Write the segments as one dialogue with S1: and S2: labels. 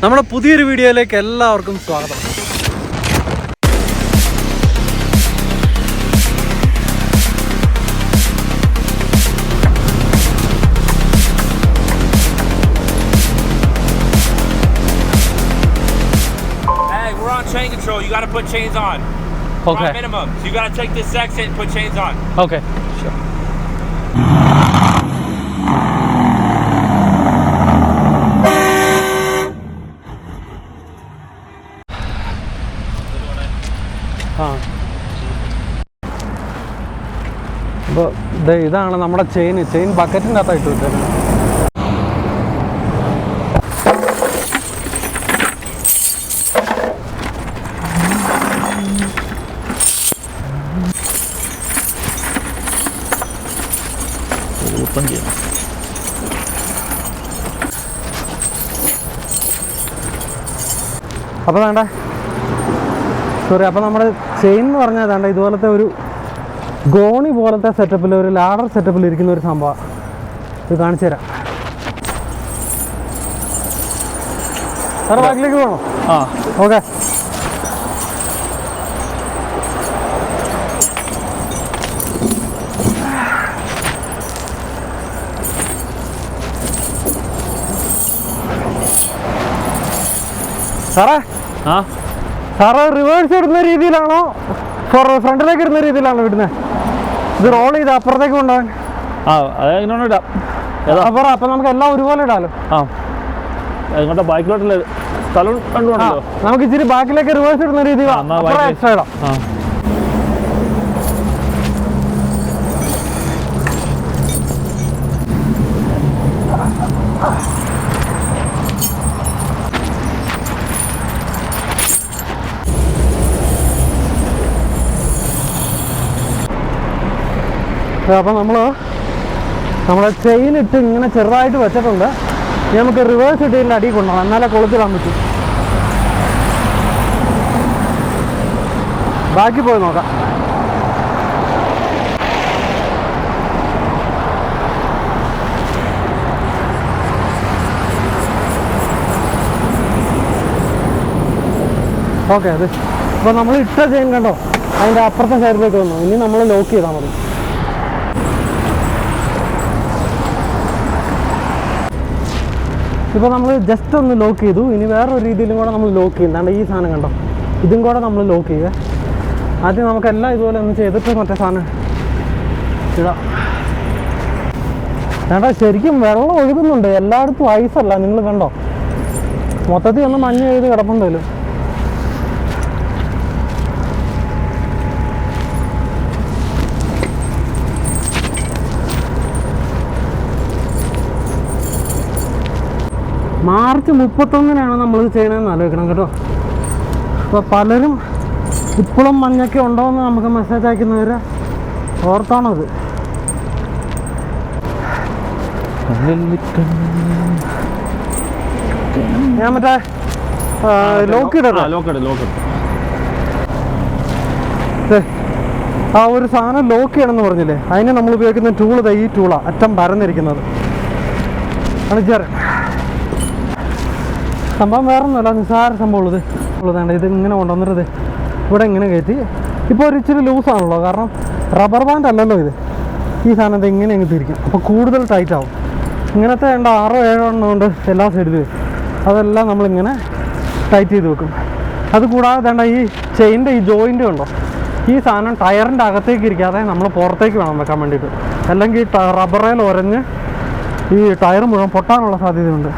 S1: നമ്മുടെ പുതിയൊരു വീഡിയോയിലേക്ക് എല്ലാവർക്കും സ്വാഗതം.
S2: Hey, we're on chain control. You got to put chains on.
S1: Okay.
S2: Minimum. So you got to take this section and put chains on.
S1: Okay. Sure. അപ്പോൾ ഇതാണ് നമ്മുടെ chain ബക്കറ്റിൻ്റെ അകത്തായിട്ട് വിട്ടേക്കുന്നത്. അപ്പോൾ വേണ്ട അപ്പോൾ നമ്മുടെ ചെയിൻ എന്ന് പറഞ്ഞാൽ വേണ്ട ഇതുപോലത്തെ ഒരു ഗോണി പോലത്തെ സെറ്റപ്പിൽ ഒരു ലാഡർ സെറ്റപ്പിൽ ഇരിക്കുന്ന ഒരു സംഭവം ഇത് കാണിച്ചു തരാം. സാറേ ബാക്കിലേക്ക് പോകണോ? ഓക്കെ. സാറേ റിവേഴ്സ് ഇടുന്ന രീതിയിലാണോ ഫ്രണ്ടിലേക്ക് ഇടുന്ന രീതിയിലാണോ ഇടുന്നത്? ഇത് റോൾ ചെയ്ത് അപ്പുറത്തേക്ക് കൊണ്ടുപോകാൻ അപ്പൊ നമുക്ക് എല്ലാം ഒരുപോലെ ഇടാലോ.
S3: ബാക്കിലോട്ടുള്ള സ്ഥലം കണ്ടുകൊണ്ടല്ലോ
S1: നമുക്ക് ഇച്ചിരി ബാക്കിലേക്ക് റിവേഴ്സ് ഇടുന്ന രീതിയിൽ എക്സ്ട്രാ ഇടാം. അപ്പോൾ നമ്മളെ ചെയിൻ ഇട്ട് ഇങ്ങനെ ചെറുതായിട്ട് വെച്ചിട്ടുണ്ട്. ഇനി നമുക്ക് റിവേഴ്സ് ഇട്ട് ഇതിൻ്റെ അടിയിൽ കൊണ്ടുപോകണം, എന്നാലേ കൊളുത്തിടാൻ പറ്റും. ബാക്കി പോയി നോക്കാം. ഓക്കെ. അത് ഇപ്പോൾ നമ്മൾ ഇട്ട ചെയിൻ കണ്ടോ, അതിൻ്റെ അപ്പുറത്തെ സൈഡിലേക്ക് വന്നു. ഇനി നമ്മൾ ലോക്ക് ചെയ്താൽ മതി. ഇപ്പോൾ നമ്മൾ ജസ്റ്റ് ഒന്ന് ലോക്ക് ചെയ്തു. ഇനി വേറൊരു രീതിയിലും കൂടെ നമ്മൾ ലോക്ക് ചെയ്യുന്നുണ്ട്. ഈ സാധനം കണ്ടോ, ഇതും കൂടെ നമ്മൾ ലോക്ക് ചെയ്യുക. ആദ്യം നമുക്കെല്ലാം ഇതുപോലെ ഒന്ന് ചെയ്തിട്ട് മറ്റേ സാധനം ഇടാം. വേണ്ട, ശരിക്കും വെള്ളം ഒഴുകുന്നുണ്ട് എല്ലായിടത്തും. ഐസല്ല, നിങ്ങൾ കണ്ടോ, മൊത്തത്തിൽ ഒന്ന് മഞ്ഞ് ചെയ്ത് കിടപ്പുണ്ടല്ലോ. മാർച്ച് 31-നാണ് നമ്മളിത് ചെയ്യണമെന്ന് ആലോചിക്കണം കേട്ടോ. അപ്പോൾ പലരും ഇപ്പോഴും മഞ്ഞൊക്കെ ഉണ്ടോയെന്ന് നമുക്ക് മെസ്സേജ് അയക്കുന്നവർ ഓർത്താണത്. ഞാൻ മറ്റേ ലോക്ക് ഇടാം. ആ ഒരു സാധനം ലോക്ക് ചെയ്യണമെന്ന് പറഞ്ഞില്ലേ, അതിന് നമ്മൾ ഉപയോഗിക്കുന്ന ടൂള് ഈ ടൂളാണ്, അറ്റം പരന്നിരിക്കുന്നത്. കാണിച്ചാറ് സംഭവം വേറെ ഒന്നുമല്ല, നിസ്സാര സംഭവം ഉള്ളതാണ്. ഇത് ഇങ്ങനെ കൊണ്ടുവന്നിട്ട് ഇവിടെ ഇങ്ങനെ കയറ്റി. ഇപ്പോൾ ഒരു ഇച്ചിരി ലൂസാണല്ലോ, കാരണം റബ്ബർ ബാൻഡ് അല്ലല്ലോ ഇത്. ഈ സാധനത്തെ ഇങ്ങനെ അങ്ങ് തിരിക്കും, അപ്പോൾ കൂടുതൽ ടൈറ്റ് ആവും. ഇങ്ങനത്തെ 6-7 എണ്ണം കൊണ്ട് എല്ലാ സൈഡിലും അതെല്ലാം നമ്മളിങ്ങനെ ടൈറ്റ് ചെയ്ത് വെക്കും. അതുകൂടാതെ വേണ്ട ഈ ചെയിൻ്റെ ഈ ജോയിൻ്റ് ഉണ്ടോ, ഈ സാധനം ടയറിൻ്റെ അകത്തേക്ക് ഇരിക്കാതെ നമ്മൾ പുറത്തേക്ക് വേണം വെക്കാൻ വേണ്ടിയിട്ട്. അല്ലെങ്കിൽ റബ്ബറേൽ ഉരഞ്ഞ് ഈ ടയർ മുഴുവൻ പൊട്ടാനുള്ള സാധ്യതയുണ്ട്.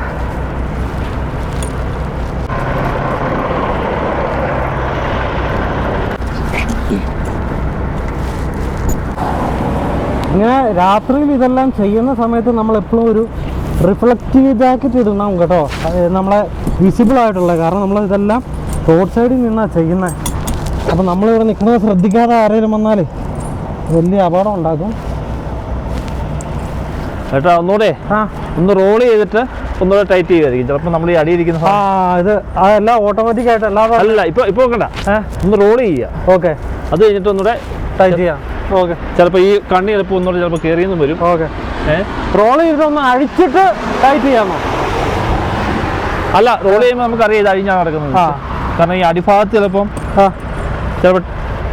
S1: ഇങ്ങനെ രാത്രിയിൽ ഇതെല്ലാം ചെയ്യുന്ന സമയത്ത് നമ്മളെപ്പോഴും ഒരു റിഫ്ലക്റ്റീവ് ജാക്കറ്റ് ഇടണം കേട്ടോ, നമ്മളെ വിസിബിൾ ആയിട്ടുള്ള. കാരണം നമ്മൾ ഇതെല്ലാം റോഡ് സൈഡിൽ നിന്നാണ് ചെയ്യുന്നത്. അപ്പം നമ്മളിവിടെ നിൽക്കുന്നത് ശ്രദ്ധിക്കാതെ ആരെങ്കിലും വന്നാൽ വലിയ അപകടം ഉണ്ടാക്കും.
S3: ചേട്ടാ ഒന്നുകൂടെ ഒന്ന് റോൾ ചെയ്തിട്ട് ഒന്നുകൂടെ ടൈറ്റ് ചെയ്യുമായിരിക്കും ചിലപ്പോൾ. നമ്മൾ ഈ അടിയിരിക്കുന്ന
S1: ഇത് അതെല്ലാം ഓട്ടോമാറ്റിക് ആയിട്ട്
S3: അല്ല, ഇപ്പോൾ വെക്കണ്ട, ഒന്ന് റോൾ ചെയ്യുക.
S1: ഓക്കെ.
S3: അത് കഴിഞ്ഞിട്ട് ഒന്നുകൂടെ
S1: ടൈറ്റ് ചെയ്യാം. ഓക്കെ.
S3: ചിലപ്പോൾ ഈ കണ്ണി ചിലപ്പോൾ ഒന്നുകൂടെ ചിലപ്പോൾ കയറിയെന്നും വരും.
S1: ഓക്കെ. റോൾ ചെയ്തിട്ട് ഒന്ന് അഴിച്ചിട്ട് ടൈറ്റ് ചെയ്യാമോ?
S3: അല്ല, റോൾ ചെയ്യുമ്പോൾ നമുക്ക് അറിയാം ഇത് അഴിഞ്ഞാണ് നടക്കുന്നത്. കാരണം ഈ അടിഭാഗത്ത് ചിലപ്പം ചിലപ്പോൾ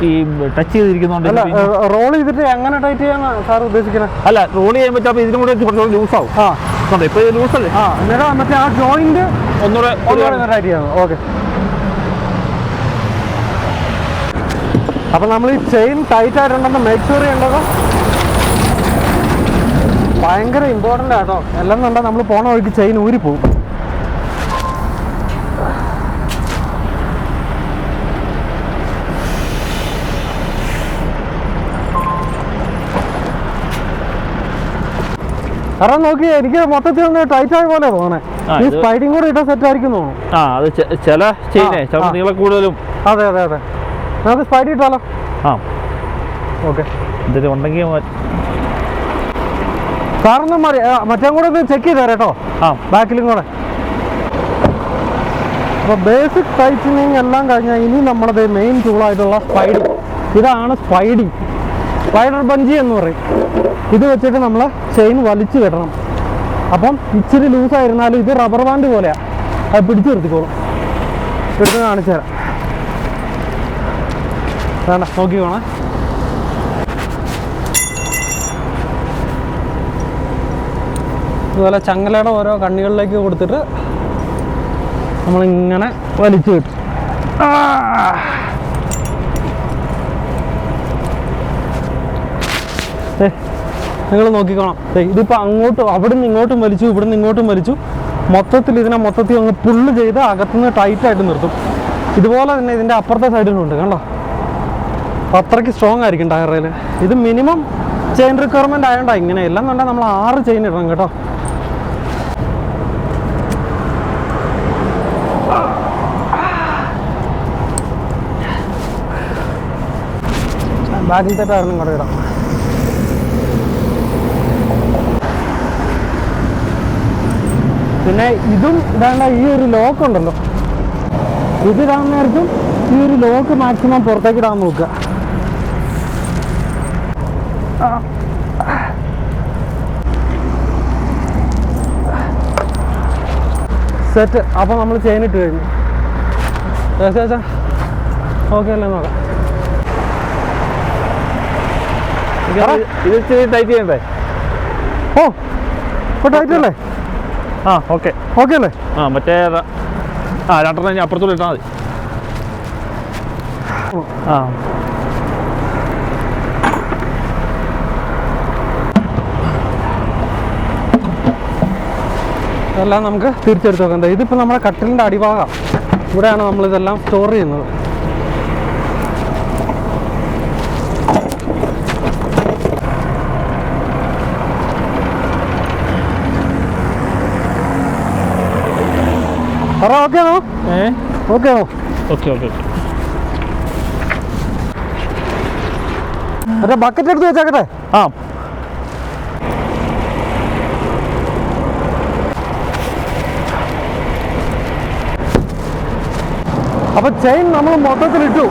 S3: ഈ ടച്ച് ചെയ്തിരിക്കുന്നതുകൊണ്ട്.
S1: റോൾ ചെയ്തിട്ട് എങ്ങനെ ടൈറ്റ് ചെയ്യാനാ സാർ ഉദ്ദേശിക്കുന്നത്?
S3: അല്ല, റോൾ ചെയ്യുമ്പോൾ ചിലപ്പോൾ ഇതിനും കൂടെ കുറച്ചുകൂടെ ലൂസാവും. ഇപ്പോൾ ഇത് ലൂസല്ലേ?
S1: എന്നിട്ട് മറ്റേ ആ ജോയിന്റ്
S3: ഒന്നുകൂടെ
S1: ടൈറ്റ് ചെയ്യണം. ഓക്കെ. അപ്പം നമ്മൾ ഈ ചെയിൻ ടൈറ്റ് ആയിട്ടുണ്ടെന്ന് മേക്ക് ഷുവർ ചെയ്യേണ്ടത് ഭയങ്കര ഇമ്പോർട്ടൻ്റ് ആട്ടോ. എല്ലാം കണ്ടാൽ നമ്മൾ പോണ വഴിക്ക് ചെയിൻ ഊരി പോകും. കാരണം നോക്കി എനിക്ക് മൊത്തത്തിൽ ഒന്ന് ടൈറ്റ് ആയ പോലെ തോന്നണേ. ഈ സ്പൈഡിങ് കൂടെ ഇട്ടാൽ സെറ്റ് ആയിരിക്കും തോന്നുന്നു.
S3: അത് ചില ചെയിനെ നീളം കൂടുതലും.
S1: അതെ അതെ അതെ, നമുക്ക് സ്പൈഡ് ഇട്ടാലോ? ഓക്കെ.
S3: എന്തെങ്കിലും ഉണ്ടെങ്കിൽ
S1: സാറൊന്നും മറ്റേ കൂടെ ഒന്ന് ചെക്ക് ചെയ്ത് തരാം കേട്ടോ, ബാക്കിലും കൂടെ. അപ്പോൾ ബേസിക് ടൈറ്റനിങ് എല്ലാം കഴിഞ്ഞാൽ ഇനി നമ്മളത് മെയിൻ ടൂളായിട്ടുള്ള സ്പൈഡിങ്. ഇതാണ് സ്പൈഡിങ്, സ്പൈഡർ ബഞ്ചി എന്ന് പറയും. ഇത് വെച്ചിട്ട് നമ്മൾ ചെയിൻ വലിച്ചു കെട്ടണം. അപ്പം ഇച്ചിരി ലൂസായിരുന്നാലും ഇത് റബ്ബർ ബാൻഡ് പോലെയാണ്, അത് പിടിച്ചു നിർത്തിക്കോളും. എടുത്ത് കാണിച്ചു തരാം. വേണ്ട, നോക്കിക്കോണേ. ഇതുപോലെ ചങ്ങലയുടെ ഓരോ കണ്ണികളിലേക്ക് കൊടുത്തിട്ട് നമ്മളിങ്ങനെ വലിച്ചു കിട്ടും. നിങ്ങൾ നോക്കിക്കോണം. ഇതിപ്പോൾ അങ്ങോട്ടും അവിടുന്ന് ഇങ്ങോട്ടും വലിച്ചു, ഇവിടുന്ന് ഇങ്ങോട്ടും വലിച്ചു. മൊത്തത്തിൽ ഇതിനെ അങ്ങ് പുള്ള് ചെയ്ത് അകത്തുനിന്ന് ടൈറ്റായിട്ട് നിർത്തും. ഇതുപോലെ തന്നെ ഇതിൻ്റെ അപ്പുറത്തെ സൈഡിലുണ്ട്, കണ്ടോ? അത്രയ്ക്ക് സ്ട്രോങ് ആയിരിക്കും ടയറിൽ. ഇത് മിനിമം ചെയിൻ റിക്വയർമെൻറ്റ് ആയതുകൊണ്ടാണ് ഇങ്ങനെ. എല്ലാം കണ്ടാൽ നമ്മൾ 6 ചെയിൻ ഇടണം കേട്ടോ. ബാക്കിൽ തെറ്റായിരുന്നു ഇങ്ങോട്ട് ഇടാം. പിന്നെ ഇതും ഇതാണ്ട ഈ ഒരു ലോക്ക് ഉണ്ടല്ലോ, ഇത് ഇടാൻ നേരത്തും ഈ ഒരു ലോക്ക് മാക്സിമം പുറത്തേക്ക് ഇടാൻ നോക്കുക. സെറ്റ്. അപ്പോൾ നമ്മൾ ചെയിൻ ഇട്ട് കഴിഞ്ഞു. ചേച്ചാ ഓക്കെ അല്ലേ? നോക്കാം.
S3: ഇത് ടൈറ്റ് ചെയ്യണ്ടേ?
S1: ഓ, ഇപ്പോൾ ടൈറ്റ് അല്ലേ?
S3: ഓക്കെ
S1: ഓക്കെ അല്ലേ?
S3: മറ്റേ രണ്ടെണ്ണം അപ്പുറത്തോട്ട് ഇട്ടാൽ മതി. ഇതെല്ലാം നമുക്ക് തിരിച്ചെടുത്ത് വെക്കാം. ഇതിപ്പോൾ നമ്മുടെ കട്ടിലിൻ്റെ അടിഭാഗം, ഇവിടെയാണ് നമ്മളിതെല്ലാം സ്റ്റോർ ചെയ്യുന്നത്. ഓക്കെ ആണോ? ഓക്കെ ആണോ? Okay okay.
S1: മറ്റേ ബക്കറ്റ് എടുത്ത് വെച്ചേക്കട്ടെ. അപ്പോൾ ചെയിൻ നമ്മൾ മൊത്തത്തിലിട്ടു.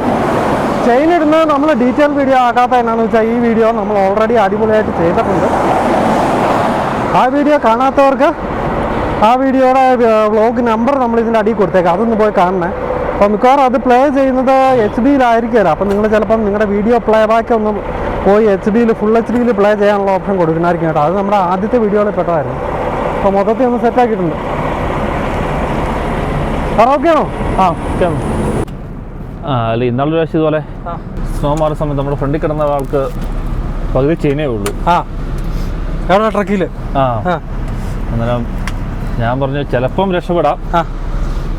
S1: ചെയിൻ ഇടുന്നത് നമ്മൾ ഡീറ്റെയിൽ വീഡിയോ ആക്കാത്ത എന്നാന്ന് വെച്ചാൽ ഈ വീഡിയോ നമ്മൾ ഓൾറെഡി അടിപൊളിയായിട്ട് ചെയ്തിട്ടുണ്ട്. ആ വീഡിയോ കാണാത്തവർക്ക് ആ വീഡിയോയുടെ വ്ളോഗ് നമ്പർ നമ്മൾ ഇതിൻ്റെ അടിയിൽ കൊടുത്തേക്കാം, അതൊന്ന് പോയി കാണണേ. അപ്പോൾ മിക്കവാറും അത് പ്ലേ ചെയ്യുന്നത് HD-യിലായിരിക്കുമല്ലോ. അപ്പം നിങ്ങൾ ചിലപ്പം നിങ്ങളുടെ വീഡിയോ പ്ലേ ബാക്ക് ഒന്ന് പോയി HD-യിൽ ഫുൾ HD-യിൽ പ്ലേ ചെയ്യാനുള്ള ഓപ്ഷൻ കൊടുക്കണമായിരിക്കും കേട്ടോ. അത് നമ്മുടെ ആദ്യത്തെ വീഡിയോയിൽ പെട്ടതായിരുന്നു. അപ്പോൾ മൊത്തത്തിൽ ഒന്ന് സെറ്റാക്കിയിട്ടുണ്ട്. ഓക്കെ ആണോ?
S3: അല്ല, ഇന്നാളൊരു പ്രാവശ്യം ഇതുപോലെ സ്നോ മാറുന്ന സമയത്ത് നമ്മുടെ ഫ്രണ്ടിൽ കിടന്ന ആൾക്ക് പകുതി ചെയിനേ ഉള്ളൂ.
S1: എവിടെ? ട്രക്കിൽ.
S3: അന്നേരം ഞാൻ പറഞ്ഞു ചിലപ്പം രക്ഷപ്പെടാം.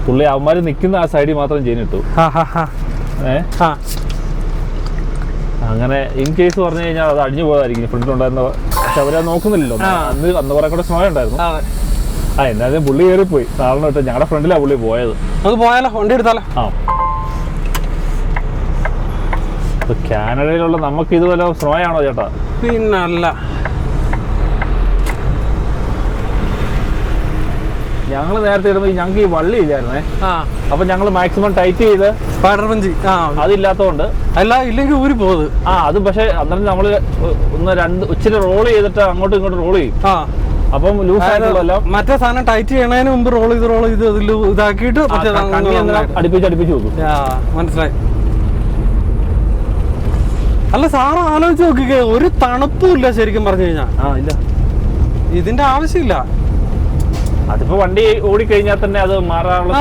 S3: പുള്ളി അവന്മാർ നിൽക്കുന്ന ആ സൈഡിൽ മാത്രം ചെയിൻ ഇട്ടു. അങ്ങനെ ഇൻ കേസ് പറഞ്ഞു കഴിഞ്ഞാൽ അത് അടിഞ്ഞു പോയതായിരിക്കും ഫ്രണ്ടിലുണ്ടായിരുന്ന. പക്ഷെ അവരത് നോക്കുന്നില്ലല്ലോ. അന്ന് കുറെ കൂടെ സ്നോ ഉണ്ടായിരുന്നു. എന്നാലും പുള്ളി കയറിപ്പോയി. നാളെ തൊട്ട് ഞങ്ങളുടെ ഫ്രണ്ടിലാണ് പുള്ളി പോയത്.
S1: നമുക്ക് പോയാലോ? വണ്ടി എടുത്താലോ?
S3: കാനഡയിലുള്ള നമുക്ക് ഇതുപോലെ സ്നോ ആണോ ചേട്ടാ?
S1: പിന്നല്ല.
S3: ഞങ്ങൾ നേരത്തെ ഇടുമ്പോൾ ഞങ്ങൾക്ക് ഈ വള്ളി ഇല്ലായിരുന്നേ. അപ്പൊ ഞങ്ങൾ മാക്സിമം ടൈറ്റ് ചെയ്ത്
S1: സ്പൈഡർ ബഞ്ചി
S3: അതില്ലാത്തതുകൊണ്ട്
S1: അല്ല, ഇല്ലെങ്കിൽ ഊരി പോകുന്നത്.
S3: അത് പക്ഷെ അന്നേരം നമ്മള് ഒന്ന് ഇച്ചിരി റോൾ ചെയ്തിട്ട് അങ്ങോട്ടും ഇങ്ങോട്ടും റോൾ ചെയ്യും. അപ്പം ലൂസ് ആയിട്ടുള്ള
S1: മറ്റേ സാധനം ടൈറ്റ് ചെയ്യണതിന് മുമ്പ് റോൾ ചെയ്ത് ഇതാക്കിയിട്ട്
S3: അടുപ്പിച്ച് വെക്കും.
S1: മനസ്സിലായി. അല്ല സാറ് ആലോചിച്ച് നോക്കിക്കേ, ഒരു തണുപ്പും ഇല്ല ശരിക്കും പറഞ്ഞു കഴിഞ്ഞാൽ.
S3: ഇല്ല,
S1: ഇതിന്റെ ആവശ്യമില്ല.
S3: അതിപ്പോ വണ്ടി ഓടിക്കഴിഞ്ഞാൽ തന്നെ അത് മാറാനുള്ള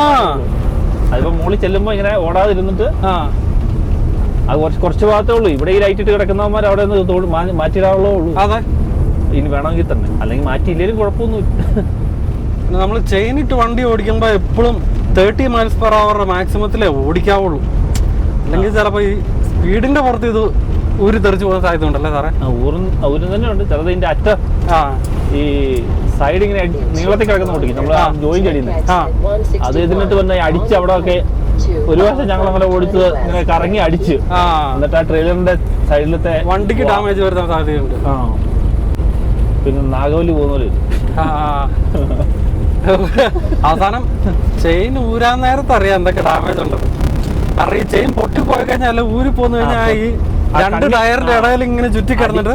S3: അതിപ്പോ മുകളിൽ ചെല്ലുമ്പോ ഇങ്ങനെ ഓടാതിരുന്നിട്ട് അത് കുറച്ച് ഭാഗത്തേ ഉള്ളൂ. ഇവിടെ ഈ ലൈറ്റ് ഇട്ട് കിടക്കുന്നവന്മാർ അവിടെ നിന്ന് മാറ്റിയിടാവുള്ളൂ.
S1: അതെ,
S3: ഇനി വേണമെങ്കിൽ തന്നെ, അല്ലെങ്കിൽ മാറ്റിയില്ലേലും കുഴപ്പമൊന്നുമില്ല.
S1: നമ്മൾ ചെയിൻ ഇട്ട് വണ്ടി ഓടിക്കുമ്പോ എപ്പോഴും 30 miles per hour മാക്സിമത്തിലേ ഓടിക്കാവുള്ളൂ. അല്ലെങ്കിൽ ചിലപ്പോ ഈ സ്പീഡിന്റെ പുറത്ത് ഇത് ഊരി തെറിച്ച് പോകുന്ന സാധ്യത ഉണ്ടല്ലേ സാറേ?
S3: ഊരും തന്നെ ഉണ്ട്. ചിലത് ഇതിന്റെ അറ്റം ഈ സൈഡ് ഇങ്ങനെ നീളത്തിൽ കിടക്കുന്ന ഓടിക്കും, നമ്മൾ ജോയിന്റ് അടിയുന്നത്. അത് ഇതിനിട്ട് വന്ന് അടിച്ച് അവിടെ ഒക്കെ ഒരു വർഷം ഞങ്ങൾ അങ്ങനെ ഓടിച്ച് ഇങ്ങനെ കറങ്ങി അടിച്ച്, എന്നിട്ട് ആ ട്രെയിലറിന്റെ സൈഡിലത്തെ
S1: വണ്ടിക്ക് ഡാമേജ് വരുന്ന സാധ്യതയുണ്ട്.
S3: പിന്നെ നാഗവല്ലി പോകുന്ന പോലെ
S1: അവസാനം ചെയിൻ ഊരാൻ നേരത്തെ അറിയാം എന്തൊക്കെ ഡാമേജ് ഉണ്ട്. കാരണം ഈ ചെയിൻ പൊട്ടിപ്പോയി കഴിഞ്ഞാൽ ഊരി പോന്നു കഴിഞ്ഞാൽ ഈ 2 ടയറിന്റെ ഇടയിൽ ഇങ്ങനെ ചുറ്റി കിടന്നിട്ട്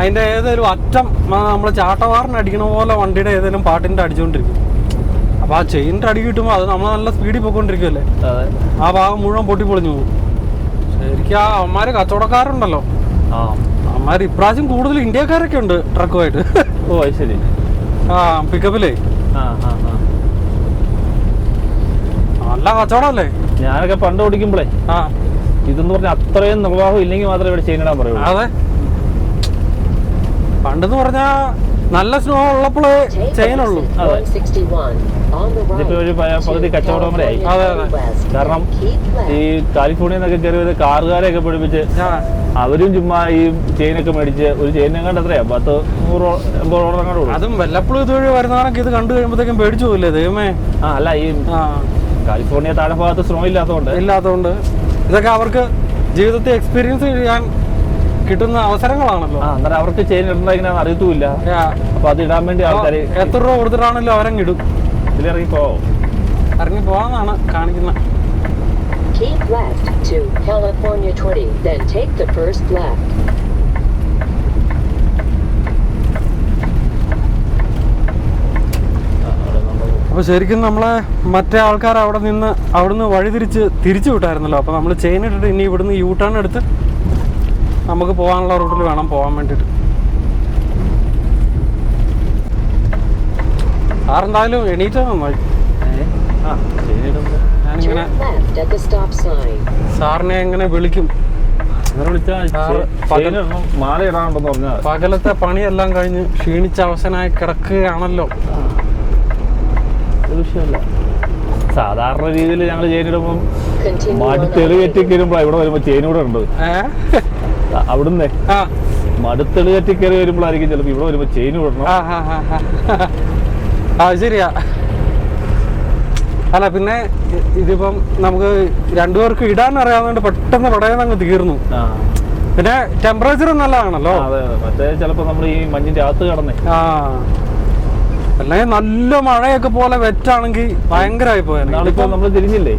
S1: അതിന്റെ ഏതൊരു അറ്റം നമ്മള് ചാട്ടവാറിന് അടിക്കണ പോലെ വണ്ടിയുടെ ഏതെങ്കിലും പാട്ടിന്റെ അടിച്ചുകൊണ്ടിരിക്കും. അപ്പൊ ആ ചെയിനിന്റെ അടി കിട്ടുമ്പോ അത് നമ്മൾ നല്ല സ്പീഡിൽ പോയിക്കൊണ്ടിരിക്കുമല്ലേ, ആ ഭാഗം മുഴുവൻ പൊട്ടിപ്പൊളിഞ്ഞു പോകും. ശരിക്കും ആ അവന്മാര് കച്ചവടക്കാരുണ്ടല്ലോ, അവന്മാര് ഇപ്രാവശ്യം കൂടുതൽ ഇന്ത്യക്കാരൊക്കെ ഉണ്ട് ട്രക്കുമായിട്ട്.
S3: ശരി.
S1: പിക്കപ്പിലേ നല്ല കച്ചവടമല്ലേ.
S3: ഞാനൊക്കെ പണ്ട് ഓടിക്കുമ്പോഴേ ഇതെന്ന് പറഞ്ഞാൽ അത്രയും നിർവാഹം ഇല്ലെങ്കിൽ മാത്രമേ ഇവിടെ ചെയിൻ ഇടാൻ പറയുള്ളൂ.
S1: അതെ, പണ്ടെന്ന് പറഞ്ഞാ നല്ല സ്നോ ഉള്ളപ്പോഴേ ചെയിനുള്ളൂ.
S3: അതെ, ഇതിപ്പോ ഒരു പകുതി കച്ചവടം കൂടെ ആയി. കാരണം ഈ കാലിഫോർണിയ നിന്നൊക്കെ കയറി കാറുകാരെയൊക്കെ പഠിപ്പിച്ച് അവരും ചുമ്മാ ഈ ചെയിനൊക്കെ മേടിച്ച് ഒരു ചെയിനെ കണ്ട് എത്രയാ 10-100-80 അങ്ങോട്ട് കൊടുക്കും.
S1: അതും വല്ലപ്പോഴും ഇതുവഴി വരുന്നവരൊക്കെ ഇത് കണ്ടു കഴിയുമ്പോഴത്തേക്കും പേടിച്ചു പോയില്ലേ ദൈവമേ.
S3: അല്ല, ഈ കാലിഫോർണിയ താഴെ ഭാഗത്ത് സ്നോ ഇല്ലാത്തതുകൊണ്ട് ഇതൊക്കെ അവർക്ക് ജീവിതത്തിൽ എക്സ്പീരിയൻസ് ചെയ്യാൻ കിട്ടുന്ന അവസരങ്ങളാണല്ലോ. അന്നേരം അവർക്ക് ചെയിൻ ഇടണ്ടെങ്കിൽ അറിയത്തുമില്ല. അപ്പൊ അത് ഇടാൻ വേണ്ടി ആൾക്കാർ
S1: എത്ര രൂപ കൊടുത്തിട്ടാണല്ലോ അവരങ്ങിടും.
S3: ഇതിലിറങ്ങി
S1: പോവാന്നാണ് കാണിക്കുന്നത്.
S4: Keep left to California 20, then take the first left.
S1: അപ്പൊ ശരിക്കും നമ്മളെ മറ്റേ ആൾക്കാർ അവിടുന്ന് വഴി തിരിച്ചു വിട്ടായിരുന്നല്ലോ. അപ്പൊ നമ്മൾ ചെയിൻ ഇട്ടിട്ട് ഇനി ഇവിടുന്ന് യൂട്ടേൺ എടുത്ത് നമുക്ക് പോകാനുള്ള റൂട്ടിൽ വേണം പോകാൻ വേണ്ടിട്ട്. സാറെന്തായാലും എണീറ്റാ നന്നായി. ഞാനിങ്ങനെ സാറിനെ എങ്ങനെ വിളിക്കും, പകലത്തെ പണിയെല്ലാം കഴിഞ്ഞ് ക്ഷീണിച്ച അവശനായി കിടക്കുകയാണല്ലോ.
S3: വിഷയമല്ല, സാധാരണ രീതിയിൽ ഞങ്ങൾ ചെയിനിടുമ്പം മടുത്തെളി കയറ്റിക്കരുമ്പോ ഇവിടെ വരുമ്പോ ചെയിനൂടെ ഉണ്ട്. അവിടുന്ന് മടുത്തെളി കയറ്റിക്കയറി വരുമ്പോഴായിരിക്കും ചിലപ്പോ ഇവിടെ വരുമ്പോ ചെയിൻ വിടണം.
S1: ശരിയാ. അല്ല പിന്നെ ഇതിപ്പം നമുക്ക് രണ്ടുപേർക്ക് ഇടാൻ അറിയാവുന്നതുകൊണ്ട് പെട്ടെന്ന് പടയെന്ന് തീർന്നു. പിന്നെ ടെമ്പറേച്ചർ നല്ലതാണല്ലോ.
S3: അതെ, മറ്റേ ചിലപ്പോ നമ്മൾ ഈ മഞ്ഞിന്റെ അകത്ത് കടന്നേ
S1: അല്ലെങ്കിൽ നല്ല മഴയൊക്കെ പോലെ വെറ്റാണെങ്കിൽ ഭയങ്കരമായി പോയാൽ.
S3: നാളിപ്പോ നമ്മള് തിരിഞ്ഞില്ലേ,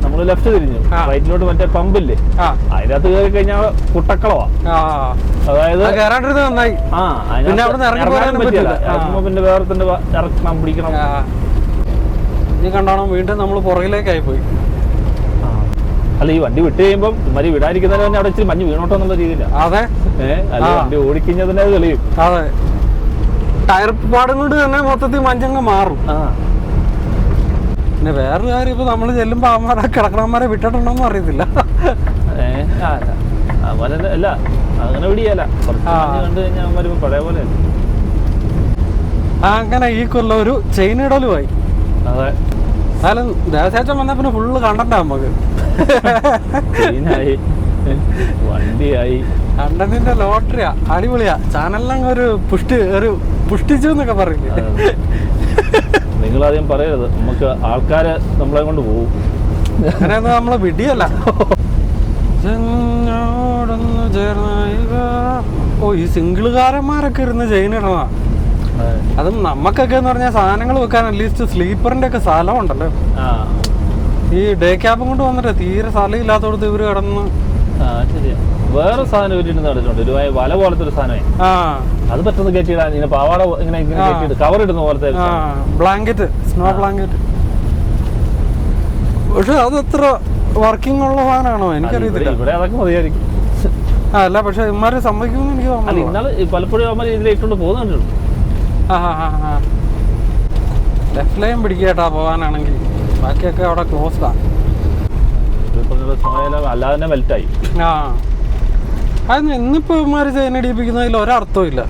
S3: നമ്മള് ലെഫ്റ്റ് തിരിഞ്ഞു, റൈറ്റിലോട്ട് മറ്റേ പമ്പില്ലേ, അതിനകത്ത് കയറി കഴിഞ്ഞാൽ കുട്ടക്കളവാ. അതായത്
S1: കയറാണ്ടിരുന്നത് നന്നായി. പിന്നെ അവിടെ നിന്ന്
S3: ഇറങ്ങുമ്പോ പിന്നെ വേറെ തന്നെ ഇറക്കണം, പിടിക്കണം.
S1: ഈ കണ്ടാണോ വീണ്ടും നമ്മൾ പുറകിലേക്കായി പോയി.
S3: അല്ല, ഈ വണ്ടി വിട്ട് കഴിയുമ്പോൾ മരി വിടാതിരിക്കുന്നതിന് തന്നെ അവിടെ ഇച്ചിരി മഞ്ഞ് വീണോട്ടോ എന്നുള്ള രീതിയില്ല.
S1: അതെ,
S3: അല്ല വണ്ടി ഓടിക്കഴിഞ്ഞാൽ തന്നെ അത് തെളിയും.
S1: അതെ, ടയർ പാടും കൊണ്ട് തന്നെ മൊത്തത്തിൽ മഞ്ഞങ്ങ് മാറും. പിന്നെ വേറൊരു കാര്യം, ഇപ്പൊ നമ്മള് ചെല്ലുമ്പോ അമ്മമാരെ കിടക്കണന്മാരെ വിട്ടിട്ടുണ്ടോന്നും അറിയത്തില്ല.
S3: അല്ല, അങ്ങനെ വിടിയല്ല, കണ്ടു കഴിഞ്ഞാൽ അവന്മാര് പഴയ പോലെ.
S1: അങ്ങനെ ഈ കൊല്ലം ഒരു ചെയിൻ ഇടലുമായി.
S3: അതെ,
S1: എന്നാലും ദേശാച്ചൻ വന്ന പിന്നെ ഫുള്ള് കണ്ടന്റാ നമുക്ക്.
S3: വണ്ടിയായി
S1: കണ്ടന്റിന്റെ ലോട്ടറിയാ, അടിപൊളിയാ. ചാനലിനെ ഒരു പുഷ്ടിച്ചു എന്നൊക്കെ പറയില്ലേ.
S3: നിങ്ങളാദ്യം പറയരുത്, നമുക്ക് ആൾക്കാര് നമ്മളെ കൊണ്ട് പോകും.
S1: അങ്ങനെയൊന്നും നമ്മളെ വിടിയല്ല. ഈ സിംഗിളുകാരന്മാരൊക്കെ ഇരുന്ന് ചെയിൻ ഇടണ. അതും നമുക്കൊക്കെ എന്ന് പറഞ്ഞാൽ സാധനങ്ങൾ വെക്കാൻ അറ്റ്ലീസ്റ്റ് സ്ലീപ്പറിന്റെ ഒക്കെ സ്ഥലം ഉണ്ടല്ലോ. ഈ ഡേ ക്യാബും കൊണ്ട് വന്നിട്ട് തീരെ സ്ഥലം ഇല്ലാത്തോടത്ത് ഇവര് കിടന്ന്.
S3: ശരിയാ, വേറെ സാധനം ഒരു നടന്നിട്ടുണ്ട്, ഒരു വല പോലത്തെ ഒരു സാധനമേ. അത് പെട്ടെന്ന് കയറ്റിയിടാൻ ഇങ്ങനെ പാവാട ഇങ്ങനെ കയറ്റിയിട്ട് കവർ ഇടുന്ന പോലത്തെ
S1: ബ്ലാങ്കറ്റ്, സ്നോ ബ്ലാങ്കറ്റ്. പക്ഷെ അത് എത്ര വർക്കിംഗ് ഉള്ള സാധനമാണോ എനിക്കറിയത്തില്ല.
S3: ഇവിടെ അതൊക്കെ മതിയായിരിക്കും.
S1: അല്ല പക്ഷെ ഇമാര് സമ്മതിക്കുമെന്ന് എനിക്ക് തോന്നുന്നു.
S3: ഇന്നാള് പലപ്പോഴും അവന്മാർ ഇതിലിട്ടുകൊണ്ട് പോകുന്നുണ്ട്.
S1: ലെഫ്റ്റ് ലൈൻ പിടിക്കട്ടാ പോകാനാണെങ്കിൽ, ബാക്കിയൊക്കെ അവിടെ ക്ലോസ്ഡാ.
S3: അല്ലാതെ തന്നെ മെൽറ്റായി.
S1: അത് ഇന്നിപ്പോ ഇമാര് ചെയിൻ ഇടിപ്പിക്കുന്നതിൽ ഒരർത്ഥവും ഇല്ല.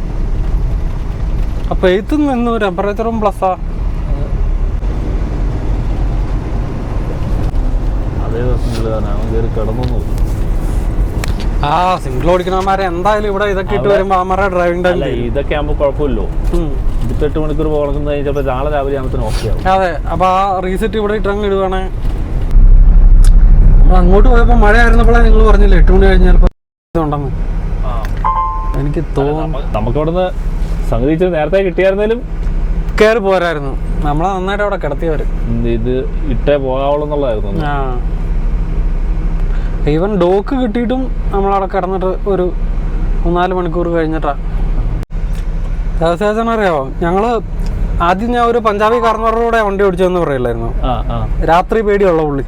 S1: അപ്പൊ എയ്ത്ത് നിന്നു ടെമ്പറേച്ചറും പ്ലസ്സാ.
S3: അതേ ദിവസം അവൻ കയറി കിടന്നു.
S1: സിംഗിൾ ഓടിക്കണമാരെ എന്തായാലും ഇവിടെ ഇതൊക്കെ ഇട്ട് വരുമ്പോ അമ്മമാരുടെ ഡ്രൈവിംഗ് ടൈം
S3: ഇതൊക്കെ ആകുമ്പോ കുഴപ്പമില്ലോ. ഇതിപ്പോ 8 മണിക്കൂർ പോകുന്നത് ചിലപ്പോ നാളെ രാവിലെ ആകുമ്പോൾ ഓക്കെ ആവും.
S1: അതെ. അപ്പൊ ആ റീസെറ്റ് ഇവിടെ ഇട്ടങ്ങ് ഇടുവാണേ. അങ്ങോട്ട് പോയപ്പോ മഴ ആയിരുന്നപ്പോഴേ നിങ്ങൾ പറഞ്ഞില്ലേ 8 മണി കഴിഞ്ഞാൽ ഉണ്ടെന്ന്. എനിക്ക് തോന്നുന്നു
S3: നമുക്ക് ഇവിടുന്ന് സംഗതി നേരത്തെ കിട്ടിയായിരുന്നാലും
S1: കയറി പോരായിരുന്നു. നമ്മളെ നന്നായിട്ട് അവിടെ കിടത്തിയവര്.
S3: ഇത് ഇട്ടേ പോകാവുള്ളൂ എന്നുള്ളതായിരുന്നു.
S1: ഈവൻ ഡോക്ക് കിട്ടിയിട്ടും നമ്മളവിടെ കിടന്നിട്ട് ഒരു 3-4 മണിക്കൂർ കഴിഞ്ഞിട്ടാ. ദിവസം അറിയാമോ, ഞങ്ങള് ആദ്യം ഞാൻ ഒരു പഞ്ചാബി കാർന്നവരുടെ വണ്ടി ഓടിച്ചതെന്ന് പറയില്ലായിരുന്നു. രാത്രി പേടിയുള്ള പുള്ളി.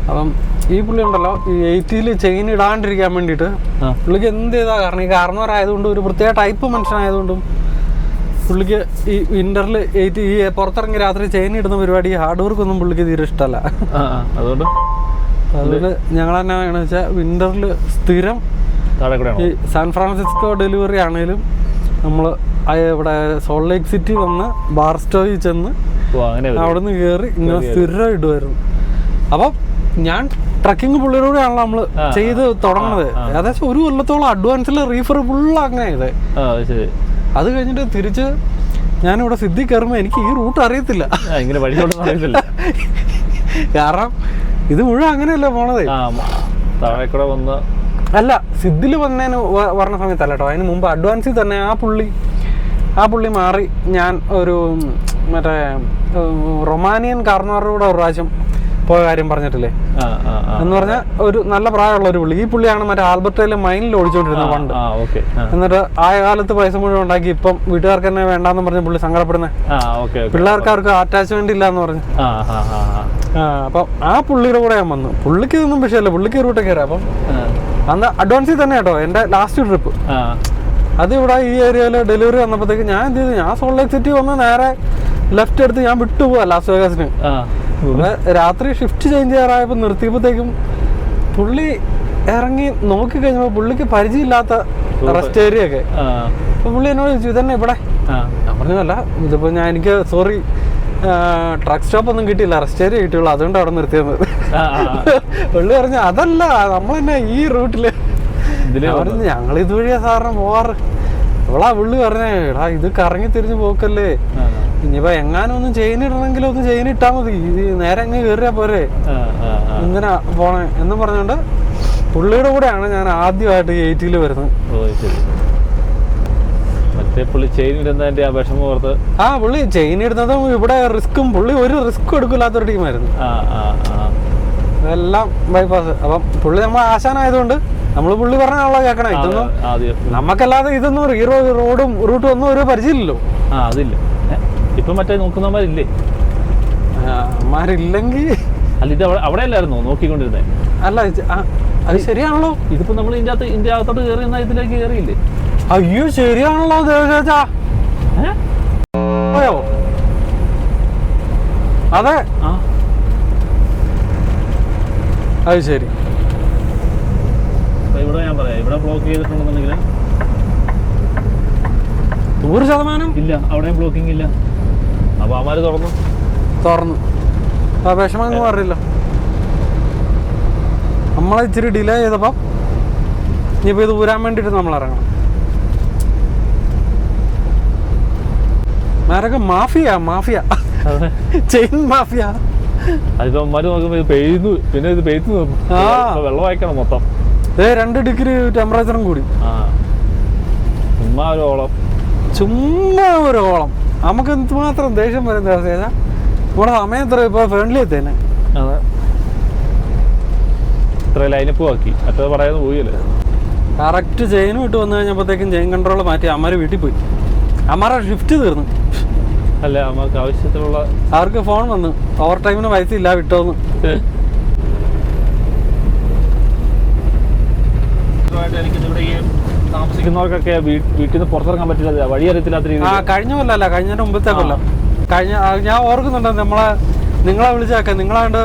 S1: അപ്പം ഈ പുള്ളി ഉണ്ടല്ലോ, ഈ 80 ചെയിൻ ഇടാണ്ടിരിക്കാൻ വേണ്ടിയിട്ട് പുള്ളിക്ക് എന്ത് ചെയ്താ, കാരണം ഈ കാർന്നവരായതുകൊണ്ടും ഒരു പ്രത്യേക ടൈപ്പ് മനുഷ്യനായതുകൊണ്ടും പുള്ളിക്ക് ഈ വിന്ററിൽ ഈ പുറത്തിറങ്ങി രാത്രി ചെയിൻ ഇടുന്ന പരിപാടി ഹാർഡ് വർക്ക് ഒന്നും പുള്ളിക്ക് തീരെ ഇഷ്ടമല്ല. അതുകൊണ്ട് ഞങ്ങൾ എന്നാ വേണമെന്ന് വെച്ചാൽ വിന്ററിൽ സ്ഥിരം ഈ സാൻ ഫ്രാൻസിസ്കോ ഡെലിവറി ആണെങ്കിലും നമ്മൾ ഇവിടെ സോൾട്ട് ലേക്ക് സിറ്റി വന്ന് ബാർസ്റ്റോയിൽ ചെന്ന് അവിടെ നിന്ന് കയറി ഇങ്ങനെ സ്ഥിരം ഇടുമായിരുന്നു. അപ്പം ഞാൻ ട്രക്കിങ് പുള്ളിയോടെയാണല്ലോ നമ്മൾ ചെയ്ത് തുടങ്ങുന്നത്. ഏകദേശം 1 കൊല്ലത്തോളം അഡ്വാൻസിൽ റീഫർ ഫുള്ള് അങ്ങനെ ചെയ്തേ. അത് കഴിഞ്ഞിട്ട് തിരിച്ച് ഞാനിവിടെ സിദ്ധി കയറുമ്പോൾ എനിക്ക് ഈ റൂട്ട് അറിയത്തില്ല. കാരണം ഇത് മുഴുവൻ അങ്ങനെയല്ല പോണത്. അല്ല, സിദ്ധിൽ പറഞ്ഞ സമയത്തല്ല കേട്ടോ, അതിന് മുമ്പ് അഡ്വാൻസിൽ തന്നെ ആ പുള്ളി മാറി ഞാൻ ഒരു മറ്റേ റൊമാനിയൻ കാർണറുടെ ഒരു പ്രാവശ്യം പോയ കാര്യം പറഞ്ഞിട്ടില്ലേ എന്ന് പറഞ്ഞാൽ ഒരു നല്ല പ്രായമുള്ള ഒരു പുള്ളി. ഈ പുള്ളിയാണ് മറ്റേ ആൽബർട്ടയിലെ മൈനിൽ ഓടിച്ചോണ്ടിരുന്നത് പണ്ട്. എന്നിട്ട് ആ കാലത്ത് പൈസ മുഴുവൻ ഉണ്ടാക്കി ഇപ്പം വീട്ടുകാർക്ക് തന്നെ വേണ്ടാന്ന് പറഞ്ഞ പുള്ളി സങ്കടപ്പെടുന്നത്. പിള്ളേർക്ക് അവർക്ക് അറ്റാച്ച്മെന്റ് ഇല്ല എന്ന് പറഞ്ഞു. അപ്പം ആ പുള്ളിയുടെ കൂടെ ഞാൻ വന്നു. പുള്ളിക്ക് ഇതൊന്നും വിഷയമല്ല, പുള്ളിക്ക് റൂട്ട് കയറാം. അപ്പം അന്ന് അഡ്വാൻസിൽ തന്നെ കേട്ടോ എൻ്റെ ലാസ്റ്റ് ട്രിപ്പ്. അത് ഇവിടെ ഈ ഏരിയയിൽ ഡെലിവറി വന്നപ്പോഴത്തേക്ക് ഞാൻ എന്ത് ചെയ്തു, ഞാൻ സോൾട്ട് ലേക്ക് സിറ്റി വന്ന് നേരെ ലെഫ്റ്റ് എടുത്ത് ഞാൻ വിട്ടുപോവാ ലാസ് വേഗസിന്. രാത്രി ഷിഫ്റ്റ് ചേഞ്ച് ചെയ്യാറായപ്പോൾ നിർത്തിയപ്പോഴത്തേക്കും പുള്ളി ഇറങ്ങി നോക്കി കഴിഞ്ഞപ്പോൾ പുള്ളിക്ക് പരിചയമില്ലാത്ത റെസ്റ്റ് ഏരിയ ഒക്കെ. അപ്പൊ പുള്ളി എന്നോട് ചോദിച്ചു, ഇതന്നെ ഇവിടെ? ഞാൻ പറഞ്ഞതല്ല, ഇതിപ്പോ എനിക്ക് സോറി ട്രക്ക് സ്റ്റോപ്പ് ഒന്നും കിട്ടിയില്ല, റെസ്റ്റ് ഏരിയ കിട്ടിയുള്ളൂ, അതുകൊണ്ട് അവിടെ നിർത്തിയത്. പുള്ളി പറഞ്ഞു അതല്ല, നമ്മളെന്നെ ഈ റൂട്ടില് പറഞ്ഞു ഞങ്ങൾ ഇതുവഴിയാ സാറിന് പോവാറ്. അവളാ പുള്ളി പറഞ്ഞേ, എടാ ഇത് കറങ്ങി തിരിഞ്ഞ് പോക്കല്ലേ, ഇനിയിപ്പോ എങ്ങാനും ഒന്നും ചെയിൻ ഇടണമെങ്കിലും ഒന്ന് ചെയിൻ ഇട്ടാ മതി, ഇത് നേരെ അങ്ങ് കയറിയാ പോരെ, എന്തിനാ പോണേ എന്ന് പറഞ്ഞോണ്ട് പുള്ളിയുടെ കൂടെയാണ് ഞാൻ ആദ്യമായിട്ട് 80 വരുന്നത്.
S3: പുള്ളി ചെയിൻ
S1: ഇടുന്നതും ഇവിടെ റിസ്ക്കും, പുള്ളി ഒരു റിസ്ക്കും എടുക്കില്ലാത്തൊരു ടീമായിരുന്നു. ഇതെല്ലാം ബൈപ്പാസ്. അപ്പം പുള്ളി നമ്മൾ ആശാനായതുകൊണ്ട് നമ്മള് പുള്ളി പറഞ്ഞാണല്ലോ കേൾക്കണം. ഇതൊന്നും നമുക്കല്ലാതെ ഇതൊന്നും ഈ റോഡും റൂട്ടും ഒന്നും ഒരു പരിചയമില്ലല്ലോ.
S3: അതില്ല. ഇപ്പൊ മറ്റേ നോക്കുന്നവന്മാരില്ലേ?
S1: അമ്മാരില്ലെങ്കിൽ
S3: അല്ല, ഇത് അവിടെ അല്ലായിരുന്നോ നോക്കിക്കൊണ്ടിരുന്നേ? അല്ല
S1: അത് ശരിയാണല്ലോ.
S3: ഇതിപ്പോ നമ്മൾ ഇന്ത്യ അകത്തോട്ട് കയറി ഇതിലേക്ക് കയറിയില്ലേ?
S1: അയ്യോ ശരിയാണല്ലോ ദേവചാച്ചാ. പോയോ? അതെ, അത് ശരി.
S3: ഇവിടെ ഞാൻ പറയാം, ഇവിടെ ബ്ലോക്ക് ചെയ്തിട്ടുണ്ടെന്നുണ്ടെങ്കിൽ
S1: 100%
S3: ഇല്ല, അവിടെയും ബ്ലോക്കിംഗ് ഇല്ല. അപ്പൊ അവന്മാര് തുറന്നു
S1: ആ വിഷമൊന്നും അറിയില്ല. നമ്മളെ ഇച്ചിരി ഡിലേ ചെയ്തപ്പോ ഇനിയിപ്പോ ഇത് ഊരാൻ വേണ്ടിട്ട് നമ്മൾ ഇറങ്ങണം. മാരൊക്കെ മാഫിയ ചെയിൻ മാഫിയ.
S3: അതിപ്പോ അമ്മമാര് നോക്കുമ്പോ ഇത് പെയ്യുന്നു, പിന്നെ ഇത് പെയ്ത്തു വെള്ളം വായിക്കണം മൊത്തം.
S1: 2 ഡിഗ്രി ടെമ്പറേച്ചറും കൂടി. ചുമ്മാ ഒരു ഓളം. നമുക്ക് എന്തുമാത്രം ദേഷ്യം വരും ദിവസം. ഇവിടെ സമയം എത്ര ഇപ്പൊ ഫ്രണ്ട്ലി എത്തേനെ.
S3: അതെ, ഇത്ര ലൈനപ്പ് ആക്കി, മറ്റേത് പറയാതെ പോയല്ലേ.
S1: കറക്റ്റ് ചെയിനും ഇട്ട് വന്നു കഴിഞ്ഞപ്പോഴത്തേക്കും ചെയിൻ കൺട്രോൾ മാറ്റി അമ്മമാർ വീട്ടിൽ പോയി. അമ്മമാരുടെ ഷിഫ്റ്റ് തീർന്നു.
S3: അല്ല നമുക്ക് ആവശ്യത്തിനുള്ള
S1: അവർക്ക് ഫോൺ വന്നു, ഓവർ ടൈമിന് പൈസ ഇല്ല വിട്ടോന്ന്.
S3: ഇവിടെ ഈ താമസിക്കുന്നവർക്കൊക്കെ വീട്ടിൽ നിന്ന് പുറത്തിറങ്ങാൻ പറ്റില്ല, വഴി അറിയത്തില്ലാത്ത രീതി.
S1: കഴിഞ്ഞ കൊല്ലല്ല, കഴിഞ്ഞതിന്റെ മുമ്പത്തെ കൊല്ലം. ഞാൻ ഓർക്കുന്നുണ്ട് നിങ്ങളെ വിളിച്ചേക്കെ, നിങ്ങളാണ്ട്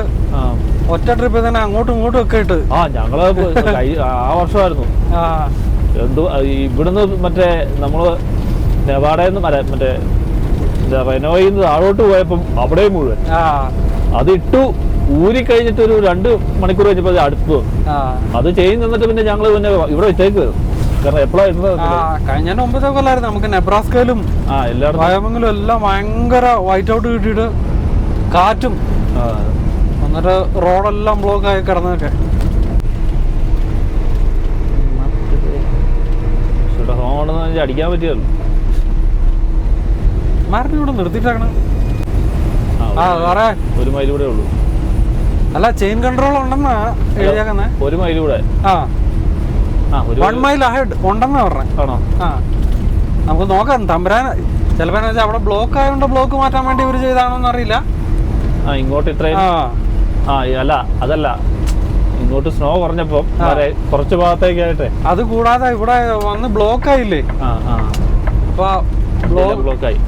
S1: ഒറ്റ ട്രിപ്പിൽ തന്നെ അങ്ങോട്ടും ഇങ്ങോട്ടും ഒക്കെ ഇട്ട്.
S3: ഞങ്ങള് ആ വർഷമായിരുന്നു എന്തോ ഇവിടുന്ന് മറ്റേ നമ്മള് നെവാഡയിൽ നിന്ന് മറ്റേ റെനോയിൽ നിന്ന് താഴോട്ട് പോയപ്പം അവിടെയും മുഴുവൻ അതിട്ടു ഊരി കഴിഞ്ഞിട്ട് ഒരു 2 മണിക്കൂർ കഴിഞ്ഞപ്പോ അടുത്ത് അത് ചെയ്ത് നിന്നിട്ട് പിന്നെ ഞങ്ങള് പിന്നെ ഇവിടെ വെച്ചേക്ക്. കാരണം എപ്പോഴാ
S1: കഴിഞ്ഞ മുമ്പത്തെ കൊല്ലായിരുന്നു. നമുക്ക് നെബ്രാസ്കയിലും വയോമിങ്ങിലും എല്ലാം ഭയങ്കര വൈറ്റ് ഔട്ട് കിട്ടിയിട്ട് കാറ്റും എന്നിട്ട് റോഡെല്ലാം ബ്ലോക്ക് ആയി കിടന്നൊക്കെ.
S3: ഹോൺ അടിക്കാൻ പറ്റിയല്ലോ.
S1: മാറിന് ഇവിടെ നിർത്തിയിട്ടാണ്.
S3: ഒരു മൈൽ കൂടെ ഉള്ളൂ.
S1: അല്ല ചെയിൻ കൺട്രോൾ ഉണ്ടെന്നാ എഴുതിയാക്കുന്നേ.
S3: 1 മൈൽ കൂടെ
S1: 1 മൈൽ അഹെഡ് ഉണ്ടെന്നാ പറഞ്ഞേ.
S3: ആണോ?
S1: നമുക്ക് നോക്കാം. തമ്പുരാൻ ചിലപ്പോ അവിടെ ബ്ലോക്ക് ആയതുകൊണ്ട് ബ്ലോക്ക് മാറ്റാൻ വേണ്ടി ഇവര് ചെയ്താണോന്ന് അറിയില്ല.
S3: ഇങ്ങോട്ട് ഇത്രയും അല്ല അതല്ല, ഇങ്ങോട്ട് സ്നോ കുറഞ്ഞപ്പോ കുറച്ച് ഭാഗത്തേക്കായിട്ടെ.
S1: അത് കൂടാതെ ഇവിടെ വന്ന് ബ്ലോക്ക് ആയില്ലേ. അപ്പൊ
S3: ബ്ലോക്കായി.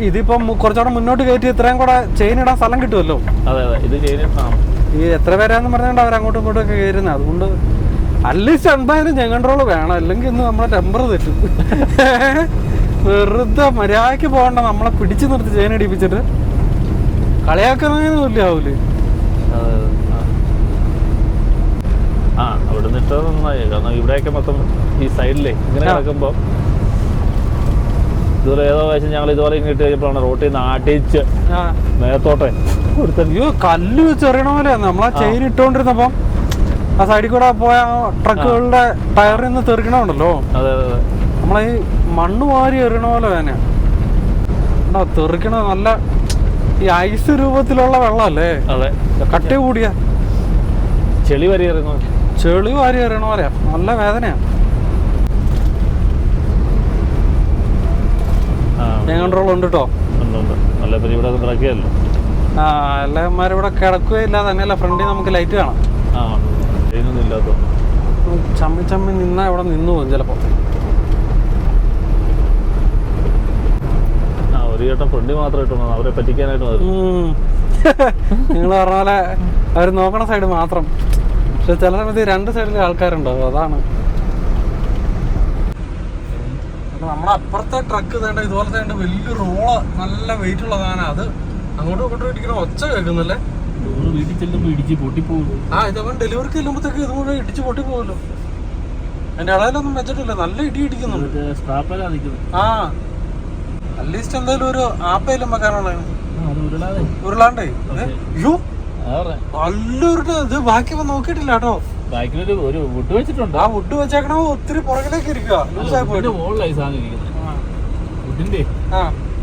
S1: ഇതിപ്പം കുറച്ചുകൂടെ മുന്നോട്ട് കയറ്റി ഇത്രയും കൂടെ ചെയിൻ ഇടാൻ സ്ഥലം കിട്ടുമല്ലോ.
S3: അതെ അതെ, ഇത്
S1: ഈ എത്ര പേരാന്ന് പറഞ്ഞുകൊണ്ട് അവർ അങ്ങോട്ടും ഇങ്ങോട്ടും ഒക്കെ കയറുന്നത്. അതുകൊണ്ട് അറ്റ്ലീസ്റ്റ് എന്തായാലും ചെയിൻ കൺട്രോൾ വേണം, അല്ലെങ്കിൽ ഇന്ന് നമ്മളെ ടെമ്പർ തെറ്റും. വെറുതെ മര്യാദയ്ക്ക് പോകണ്ട, നമ്മളെ പിടിച്ചു നിർത്തി ചെയിൻ ഇടിപ്പിച്ചിട്ട് കളിയാക്കുന്നതിന് തുല്യാവൂലേ.
S3: അവിടെ നിന്ന് ഇട്ടത് നന്നായി. കാരണം ഇവിടെയൊക്കെ മൊത്തം ഈ സൈഡിലേ ഇങ്ങനെ കിടക്കുമ്പോ ഇതുപോലെ ഏതോ വയസ്സ് ഞങ്ങൾ ഇതുപോലെ ഇങ്ങോട്ട് കഴിഞ്ഞപ്പോഴാണ് റോട്ടിൽ നിന്ന് ആട്ടിച്ച് മേത്തോട്ടെ
S1: അയ്യോ കല്ല് വെച്ച് എറിയണ പോലെ. നമ്മളാ ചെയിൻ ഇട്ടുകൊണ്ടിരുന്നപ്പം ആ സൈഡിൽ കൂടെ പോയ ട്രക്കുകളുടെ ടയറിൽ നിന്ന് തെറിക്കണമുണ്ടല്ലോ.
S3: അതെ അതെ,
S1: നമ്മളെ ഈ മണ്ണ് വാരി എറിയണ പോലെ തന്നെ തെറിക്കണ. നല്ല ഈ ഐസ് രൂപത്തിലുള്ള വെള്ളമല്ലേ.
S3: അതെ,
S1: കട്ടി കൂടിയ
S3: ചെളി വാരി എറിയണ
S1: പോലെയാ. നല്ല വേദനയാ. ചെയിൻ കൺട്രോൾ ഉണ്ട് കേട്ടോ.
S3: നല്ല ഇവിടെ കിടക്കുകയല്ലോ.
S1: എല്ലാവന്മാരിവിടെ കിടക്കുകയില്ല തന്നെയല്ല, ഫ്രണ്ടിൽ നമുക്ക് ലൈറ്റ് കാണാം.
S3: ഇല്ലാത്ത
S1: ചമ്മി നിന്നാ ഇവിടെ നിന്ന് പോകും ചിലപ്പോ.
S3: ഒരു ചേട്ടൻ ഫ്രണ്ടിൽ മാത്രം ഇട്ടു അവരെ പറ്റിക്കാനായിട്ട്.
S1: നിങ്ങൾ പറഞ്ഞ പോലെ അവർ നോക്കണ സൈഡ് മാത്രം. പക്ഷെ ചില സമയത്ത് 2 സൈഡിലെ ആൾക്കാരുണ്ടാവും, അതാണ്. നമ്മുടെ അപ്പുറത്തെ ട്രക്ക് വേണ്ട ഇതുപോലത്തെ വലിയ റോള്, നല്ല വെയിറ്റ് ഉള്ള സാധനം. അത് അങ്ങോട്ടും ഇങ്ങോട്ടും ഇടിക്കണ ഒച്ച കേൾക്കുന്നല്ലേ.
S3: വീട്ടിൽ ചെല്ലുമ്പോ ഇടിച്ച് പൊട്ടിപ്പോകും.
S1: ഇതവൻ ഡെലിവറിക്ക് ചെല്ലുമ്പോഴത്തേക്ക് ഇത് മുഴുവൻ ഇടിച്ച് പൊട്ടിപ്പോകുമല്ലോ. അതിന്റെ ഇടയിലൊന്നും വെച്ചിട്ടില്ല, നല്ല ഇടി ഇടിക്കുന്നുണ്ട്. അറ്റ്ലീസ്റ്റ് എന്തായാലും ഒരു ആപ്പയിലും വെക്കാനുള്ള ഉരുളാണ്ടേ. അയ്യോ നല്ലൊരു ഇത് ബാക്കി നോക്കിയിട്ടില്ല കേട്ടോ.
S3: ഒരു വുഡ് വെച്ചിട്ടുണ്ട്.
S1: ആ വുഡ് വെച്ചേക്കണ ഒത്തിരി പുറകിലേക്ക് ഇരിക്കുക.
S3: മുകളിലായി സാധനം ഇരിക്കുന്നത്. വുഡിന്റെ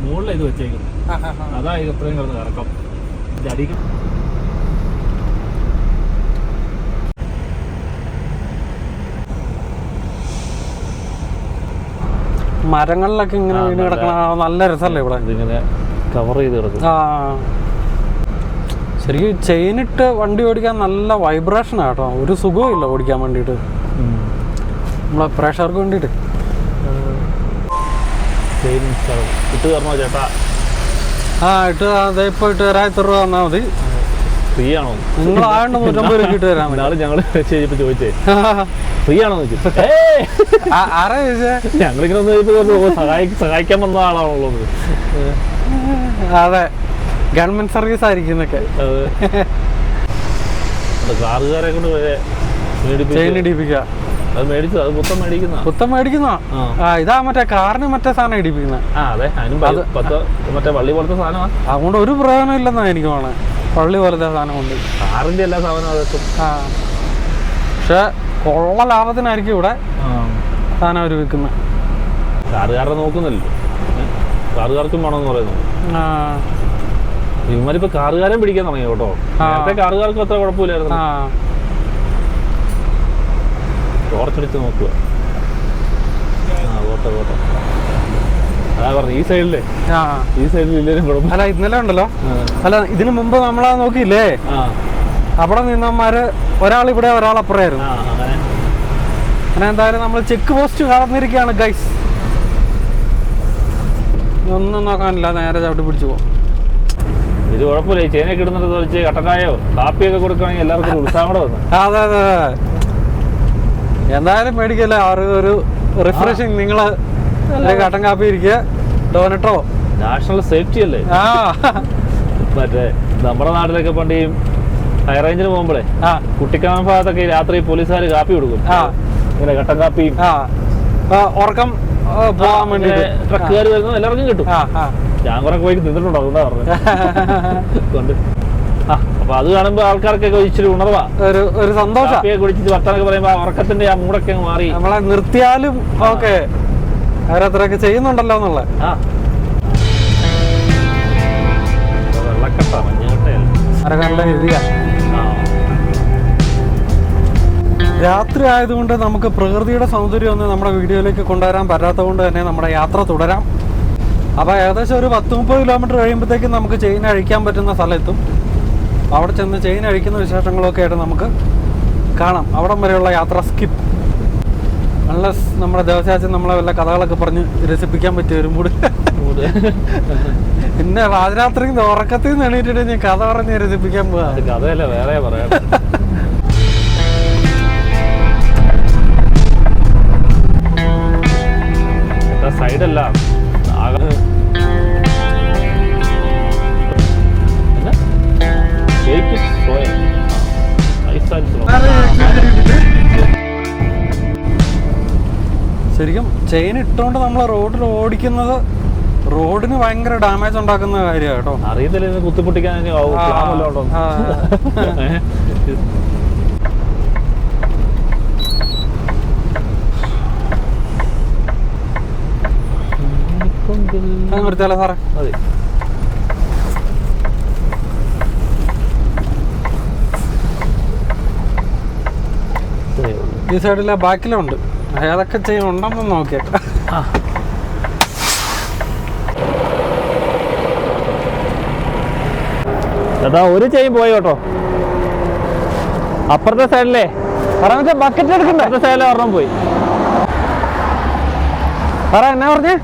S3: മുകളിലാണ് ഇത് വെച്ചേക്കുന്നത്. അതായത് എത്രയും കിടന്ന് കറക്കം അടിക്കും.
S1: മരങ്ങളിലൊക്കെ ഇങ്ങനെ വീണ് കിടക്കണ നല്ല രസമല്ലേ ഇവിടെ.
S3: ഇതിങ്ങനെ കവർ ചെയ്ത് കിടക്കും.
S1: ശരിക്കും ചെയിനിട്ട് വണ്ടി ഓടിക്കാൻ നല്ല വൈബ്രേഷനാ കേട്ടോ. ഒരു സുഖവും ഇല്ല ഓടിക്കാൻ വേണ്ടിയിട്ട്, നമ്മളെ പ്രേക്ഷകർക്ക് വേണ്ടിയിട്ട്.
S3: ഇട്ട് തരണോ ചേട്ടാ?
S1: ഇട്ട് ഇപ്പൊ ഇട്ട് തരാൻ എത്ര രൂപ തന്നാൽ മതി.
S3: ഫ്രീ ആണോ?
S1: നിങ്ങൾ 150 രൂപ ഇട്ട് തരാൻ.
S3: നാളെ ഞങ്ങള് ചോദിച്ചേ ഫ്രീ ആണോ ചോദിച്ചു.
S1: ആരാ ചോദിച്ചേ?
S3: ഞങ്ങളിങ്ങനെ ഒന്ന് സഹായിക്കാൻ വന്ന ആളാണുള്ളത്.
S1: അതെ, ഗവൺമെന്റ് സർവീസ് ആയിരിക്കുന്നൊക്കെ.
S3: കാറുകാരെ കൊണ്ട്
S1: ചെയിൻ ഇടിപ്പിക്കുക.
S3: അത് മേടിച്ചു, അത് പുത്തം മേടിക്കുന്ന.
S1: ഇതാ മറ്റേ കാറിന് മറ്റേ സാധനം ഇടിപ്പിക്കുന്ന.
S3: അതെ, അതിനും മറ്റേ വള്ളി പോലത്തെ സാധനമാണ്.
S1: അതുകൊണ്ട് ഒരു പ്രയോജനം ഇല്ലെന്നാ എനിക്ക് തോന്നണേ. പള്ളി പോലത്തെ സാധനം കൊണ്ട്
S3: കാറിന്റെ എല്ലാ സാധനവും അതെത്തും.
S1: പക്ഷെ കൊള്ള ലാഭത്തിനായിരിക്കും ഇവിടെ സാധനം അവർ വിൽക്കുന്നത്.
S3: കാറുകാരെ നോക്കുന്നില്ലല്ലോ, കാറുകാർക്കും വേണമെന്ന് പറയുന്നു. ഇവന്മാരിപ്പോ കാറുകാരൻ പിടിക്കാൻ തുടങ്ങി കേട്ടോ. നേരത്തെ കാറുകാർക്കും അത്ര കുഴപ്പമില്ലായിരുന്നു. ടോർച്ചടിച്ച് നോക്കുക. പോട്ടെ. അതാ പറഞ്ഞു ഈ സൈഡിലേ,
S1: ആ
S3: ഈ സൈഡിൽ ഇല്ലേലും കുഴപ്പം.
S1: അല്ല ഇന്നലെ ഉണ്ടല്ലോ, അല്ല ഇതിനു മുമ്പ് നമ്മളാ നോക്കിയില്ലേ, അവിടെ നിന്നന്മാര് ഒരാൾ ഇവിടെ ഒരാൾ അപ്പുറമായിരുന്നു. അങ്ങനെ എന്തായാലും നമ്മൾ ചെക്ക് പോസ്റ്റ് കടന്നിരിക്കുകയാണ് ഗൈസ്. ഒന്നും നോക്കാനില്ല, നേരെ ചവിട്ടി പിടിച്ചു പോകും.
S3: ഇത് കുഴപ്പമില്ല. ഈ ചേനയൊക്കെ ഇടുന്നത് വെച്ച് കട്ടനായോ കാപ്പിയൊക്കെ കൊടുക്കുകയാണെങ്കിൽ എല്ലാവർക്കും ഉത്സാഹം കൂടെ വന്നു.
S1: അതെ അതെ എന്തായാലും മേടിക്കല്ലേ, ഒരു റിഫ്രഷിങ്. നിങ്ങള് കട്ടൻ കാപ്പി ഇരിക്കുക, ഡോനട്ടോ.
S3: നാഷണൽ സേഫ്റ്റി അല്ലേ. മറ്റേ നമ്മുടെ നാട്ടിലൊക്കെ പണ്ട് ഈ ഹൈ റേഞ്ചിന് പോകുമ്പോഴേ കുട്ടിക്കാനം ഭാഗത്തൊക്കെ രാത്രി പോലീസുകാർ കാപ്പി കൊടുക്കും, ഇങ്ങനെ കട്ടൻ കാപ്പിയും.
S1: ഉറക്കം പോകാൻ വേണ്ടി
S3: ട്രക്കുകാർ വരുന്നു, എല്ലാവർക്കും കിട്ടും. ഞാൻ കുറെ പോയി നിന്നിട്ടുണ്ടോ, അതുകൊണ്ടാ പറഞ്ഞത്. അപ്പൊ അത് കാണുമ്പോ ആൾക്കാർക്കൊക്കെ ഇച്ചിരി ഉണർവാ,
S1: ഒരു സന്തോഷം.
S3: കുടിച്ചിട്ട് വർത്താനൊക്കെ പറയുമ്പോ ഉറക്കത്തിന്റെ ആ മൂടൊക്കെ അങ്ങ് മാറി.
S1: നമ്മളെ നിർത്തിയാലും ഓക്കെ, അവരത്രയൊക്കെ ചെയ്യുന്നുണ്ടല്ലോ എന്നുള്ള.
S3: വെള്ളക്കെട്ടാ, മഞ്ഞക്കെട്ടയല്ല.
S1: രാത്രി ആയതുകൊണ്ട് നമുക്ക് പ്രകൃതിയുടെ സൗന്ദര്യം ഒന്നും നമ്മുടെ വീഡിയോയിലേക്ക് കൊണ്ടുവരാൻ പറ്റാത്തത് കൊണ്ട് തന്നെ നമ്മുടെ യാത്ര തുടരാം. അപ്പോൾ ഏകദേശം ഒരു 10-30 കിലോമീറ്റർ കഴിയുമ്പോഴത്തേക്കും നമുക്ക് ചെയിൻ അഴിക്കാൻ പറ്റുന്ന സ്ഥലത്തും. അവിടെ ചെന്ന് ചെയിൻ അഴിക്കുന്ന വിശേഷങ്ങളൊക്കെ ആയിട്ട് നമുക്ക് കാണാം. അവിടം വരെയുള്ള യാത്ര സ്കിപ്പ്. അൺലെസ് നമ്മുടെ ദേവസ്യാച്ചൻ നമ്മളെ വല്ല കഥകളൊക്കെ പറഞ്ഞ് രസിപ്പിക്കാൻ പറ്റിയ മൂട്. പിന്നെ പാതിരാത്രി ഉറക്കത്തിൽ നിന്ന് എണീറ്റിട്ട് ഞാൻ കഥ പറഞ്ഞ് രസിപ്പിക്കാൻ പോവാ.
S3: കഥയല്ല, വേറെ പറയാം. സൈഡല്ല
S1: ശരിക്കും ചെയിൻ ഇട്ടുകൊണ്ട് നമ്മൾ റോഡിൽ ഓടിക്കുന്നത് റോഡിന് ഭയങ്കര ഡാമേജ് ഉണ്ടാക്കുന്ന കാര്യമാണ് കേട്ടോ.
S3: അറിയത്തില്ല, കുത്തിപ്പൊട്ടിക്കാൻ
S1: നിർത്തിയാലോ സാറേ?
S3: മതി.
S1: ഈ സൈഡിലെ ബാക്കിലുണ്ട്, ഏതൊക്കെ ചെയിൻ ഉണ്ടെന്ന് നോക്കിയേക്കാം.
S3: ചേട്ടാ ഒരു ചെയിൻ പോയി കേട്ടോ. അപ്പുറത്തെ സൈഡിലേ
S1: പറയാ ബക്കറ്റ് എടുക്കണ്ടേ?
S3: അപ്പുറത്തെ സൈഡിലെ ഒരെണ്ണം പോയി.
S1: സാറേ എന്നാ പറഞ്ഞേ?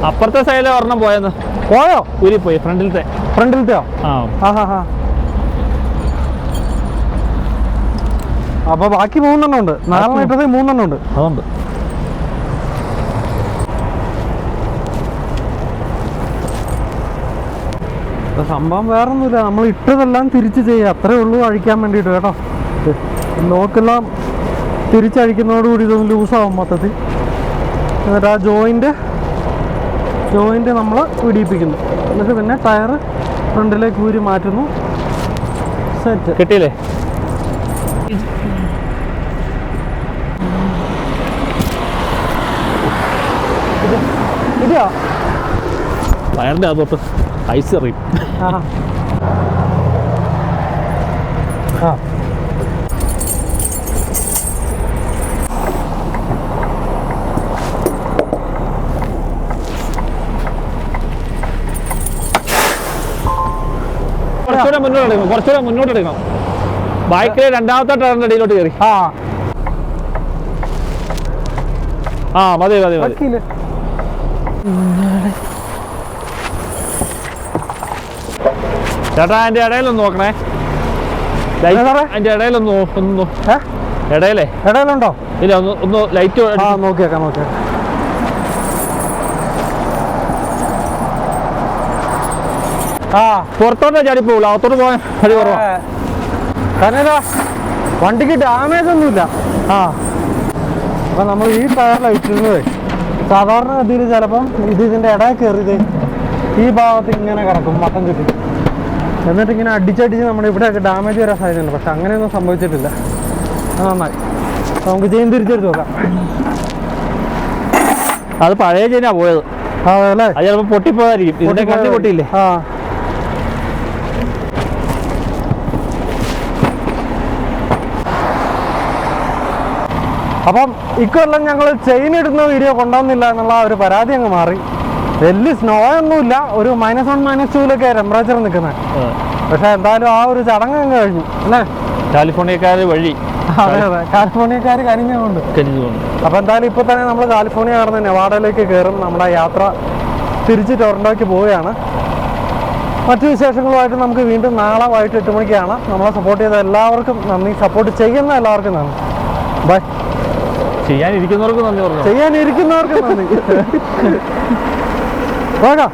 S3: അപ്പുറത്തെ സൈഡിലെ ഒരെണ്ണം പോയെന്ന്.
S1: പോയോ?
S3: ഊരിപ്പോയി. ഫ്രണ്ടിലത്തെയോ?
S1: അപ്പൊ ബാക്കി 3 എണ്ണം ഉണ്ട്. 4 ഇട്ടത് 3 എണ്ണം ഉണ്ട്.
S3: അതുണ്ട്.
S1: സംഭവം വേറൊന്നുമില്ല, നമ്മൾ ഇട്ടതെല്ലാം തിരിച്ച് ചെയ്യുക, അത്രേ ഉള്ളൂ. അഴിക്കാൻ വേണ്ടിയിട്ട് കേട്ടോ. ലോക്കെല്ലാം തിരിച്ചഴിക്കുന്നതോടുകൂടി ഇതൊന്ന് ലൂസാവും മൊത്തത്തിൽ. എന്നിട്ട് ആ ജോയിൻ്റ് നമ്മൾ പിടിപ്പിക്കുന്നു. എന്നിട്ട് പിന്നെ ടയർ ഫ്രണ്ടിലേക്ക് ഊരി മാറ്റുന്നു. സെറ്റ്.
S3: കിട്ടിയില്ലേ?
S1: ഇതെയോ?
S3: ടയറിൻ്റെ അകത്തോട്ട് ഐസ് എറിയും. കുറച്ചുകൂടെ മുന്നോട്ട് എടുക്കണം. ബൈക്കിൽ രണ്ടാമത്തെ ടയറിന്റെ അടിയിലോട്ട് കയറി. മതി. ചേട്ടാ അതിന്റെ ഇടയിലൊന്ന് നോക്കണേ. അതിന്റെ ഇടയിലൊന്ന്
S1: ഇടയിലുണ്ടോ?
S3: ഇല്ല, ഒന്ന് ലൈറ്റ്
S1: നോക്കിയേക്കാം.
S3: പുറത്തോട്ട് ചാടിപ്പോളൂ, അകത്തോട്ട് പോകാൻ വഴി കുറവാ.
S1: കാരണം വണ്ടിക്ക് ഡാമേജ് ഒന്നുമില്ല. അപ്പൊ നമ്മൾ ഈ ടയറിലാണ് ഇട്ടിരുന്നത്. സാധാരണ ഗതിയിൽ ചിലപ്പം ഇതിന്റെ ഇടയിൽ കയറിയത് ഈ ഭാഗത്ത് ഇങ്ങനെ കിടക്കും മട്ടം ചുറ്റി. എന്നിട്ട് ഇങ്ങനെ അടിച്ചടിച്ച് നമ്മുടെ ഇവിടെയൊക്കെ ഡാമേജ് വരാൻ സാധ്യതയുണ്ട്. പക്ഷെ അങ്ങനെയൊന്നും സംഭവിച്ചിട്ടില്ല. നന്നായി. നമുക്ക് ചെയിൻ തിരിച്ചെടുത്ത് നോക്കാം.
S3: അത് പഴയ ചെയിനാ പോയത്.
S1: അല്ലേ?
S3: അത് ചിലപ്പോൾ പൊട്ടിപ്പോയതായിരിക്കും. ഇതിന്റെ കണ്ണി പൊട്ടിയില്ലേ?
S1: അപ്പം ഇക്കൊല്ലം ഞങ്ങൾ ചെയിൻ ഇടുന്ന വീഡിയോ കൊണ്ടുവന്നില്ല എന്നുള്ള ഒരു പരാതി അങ്ങ് മാറി. വലിയ സ്നോ ഒന്നുമില്ല, ഒരു -1 -2 ടെമ്പറേച്ചർ നിൽക്കുന്നത്. പക്ഷെ എന്തായാലും ആ ഒരു ചടങ്ങ് അങ്ങ് കഴിഞ്ഞു അല്ലേ?
S3: കാലിഫോർണിയക്കാർ വഴി.
S1: അതെ അതെ, കാലിഫോർണിയക്കാർ കരിഞ്ഞുകൊണ്ട്. അപ്പോൾ എന്തായാലും ഇപ്പോൾ തന്നെ നമ്മൾ കാലിഫോർണിയ കടന്ന് നെവാഡയിലേക്ക് കയറും. നമ്മുടെ യാത്ര തിരിച്ച് ടൊറന്റോയ്ക്ക് പോവുകയാണ്. മറ്റു വിശേഷങ്ങളുമായിട്ട് നമുക്ക് വീണ്ടും നാളെ വൈകിട്ട് 8 മണിക്ക് കാണാം. നമ്മളെ സപ്പോർട്ട് ചെയ്ത എല്ലാവർക്കും നന്ദി, സപ്പോർട്ട് ചെയ്യുന്ന എല്ലാവർക്കും നന്ദി. ബൈ.
S3: ചെയ്യാനിരിക്കുന്നവർക്ക് നന്ദി പറഞ്ഞു.
S1: ചെയ്യാനിരിക്കുന്നവർക്ക് നന്ദി. പോകാം.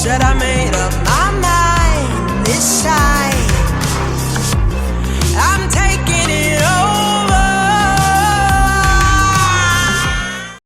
S5: Should I made up my mind this time?